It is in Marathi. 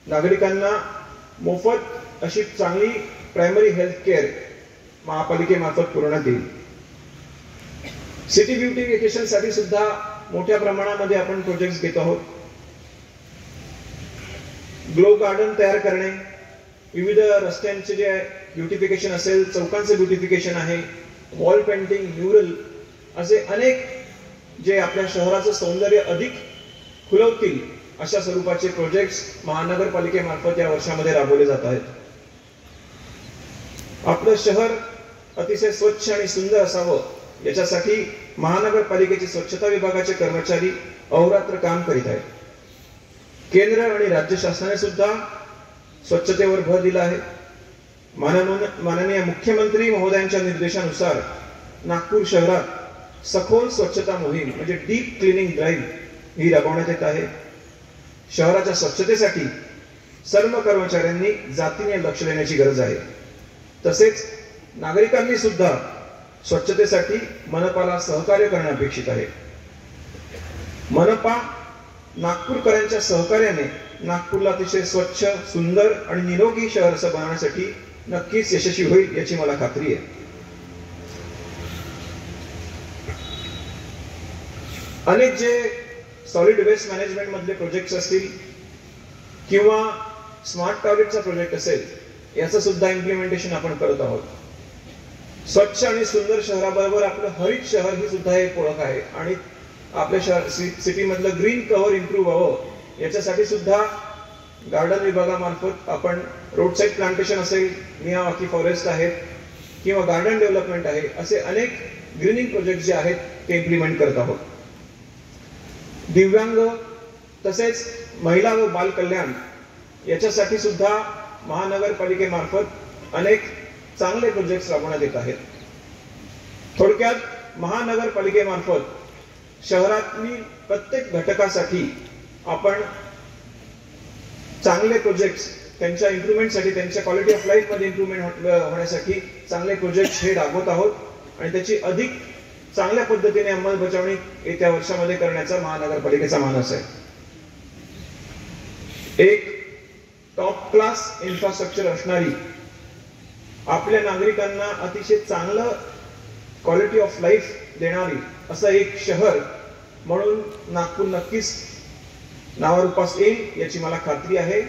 नागरिकांना मोफत अशी चांगली प्रायमरी हेल्थ केअर महापालिकेमार्फत पुरवण्यात येईल। सिटी ब्युटिफिकेशन साठी सुद्धा मोठ्या प्रमाणामध्ये आपण प्रोजेक्ट्स घेत आहोत। ग्लो गार्डन तयार करणे, विविध रस्त्यांचे जे ब्युटिफिकेशन असेल, चौकांचे ब्युटिफिकेशन आहे, वॉल पेंटिंग, म्युरल, असे अनेक जे आपल्या शहराचं सौंदर्य अधिक खुलवतील अशा स्वरूपाचे प्रोजेक्ट्स महानगरपालिकेमार्फत या वर्षामध्ये राबवले जात आहेत। आपलं शहर अतिशय स्वच्छ आणि सुंदर असावं याच्यासाठी महानगरपालिकेचे स्वच्छता विभागाचे कर्मचारी अहोरात्र काम करीत आहेत। केंद्र आणि राज्य शासनाने सुद्धा स्वच्छतेवर भर दिला आहे। माननीय मुख्यमंत्री महोदयांच्या निर्देशानुसार नागपूर शहरात सखोल स्वच्छता मोहीम म्हणजे डीप क्लिनिंग ड्राईव्ह ही राबवण्यात येत आहे। शहराच्या स्वच्छतेसाठी सर्व कर्मचाऱ्यांनी जातीने लक्ष देण्याची गरज आहे। तसेच नागरिकांनी सुद्धा स्वच्छतेसाठी मनपाला सहकार्य करणे अपेक्षित आहे। मनपा नागपूरकरांच्या सहकार्याने नागपूरला अतिशय स्वच्छ, सुंदर आणि निरोगी शहर असं बनवण्यासाठी नक्कीच यशस्वी होईल याची मला खात्री आहे। अनेक जे सॉलिड वेस्ट मॅनेजमेंट मधले प्रोजेक्ट्स असतील किंवा स्मार्ट टॉयलेटचा प्रोजेक्ट असेल, याचं सुद्धा इम्प्लिमेंटेशन आपण करत आहोत। स्वच्छ आणि सुंदर शहराबरोबर आपलं हरित शहर ही सुद्धा एक ओळख आहे आणि आपल्या शहर सिटी मधलं ग्रीन कव्हर इम्प्रूव्ह व्हावं याच्यासाठी सुद्धा गार्डन विभागामार्फत आपण रोड साईड प्लांटेशन असेल, मियावाकी फॉरेस्ट आहेत किंवा गार्डन डेव्हलपमेंट आहे, असे अनेक ग्रीनिंग प्रोजेक्ट जे आहेत ते इम्प्लिमेंट करत आहोत। दिव्यांग तसेच महिला व बाल कल्याण याच्यासाठी सुद्धा महानगरपालिकेमार्फत अनेक चांगले प्रोजेक्ट्स राबवण्यात येत आहेत। थोडक्यात महानगरपालिकेमार्फत शहरातील प्रत्येक घटकासाठी आपण चांगले प्रोजेक्ट्स त्यांच्या इम्प्रूव्हमेंटसाठी, त्यांच्या क्वालिटी ऑफ लाईफ मध्ये इम्प्रूव्हमेंट होण्यासाठी चांगले प्रोजेक्ट्स हे राबवत आहोत आणि त्याची अधिक चांगल्या पद्धतीने अंमलबजावणी येत्या वर्षामध्ये करण्याचा महानगरपालिकेचा मानस आहे। एक टॉप क्लास इन्फ्रास्ट्रक्चर असणारी, आपल्या नागरिकांना अतिशय चांगलं क्वालिटी ऑफ लाईफ देणारी असं एक शहर म्हणून नागपूर नक्कीच नावारूपास येईल याची मला खात्री आहे।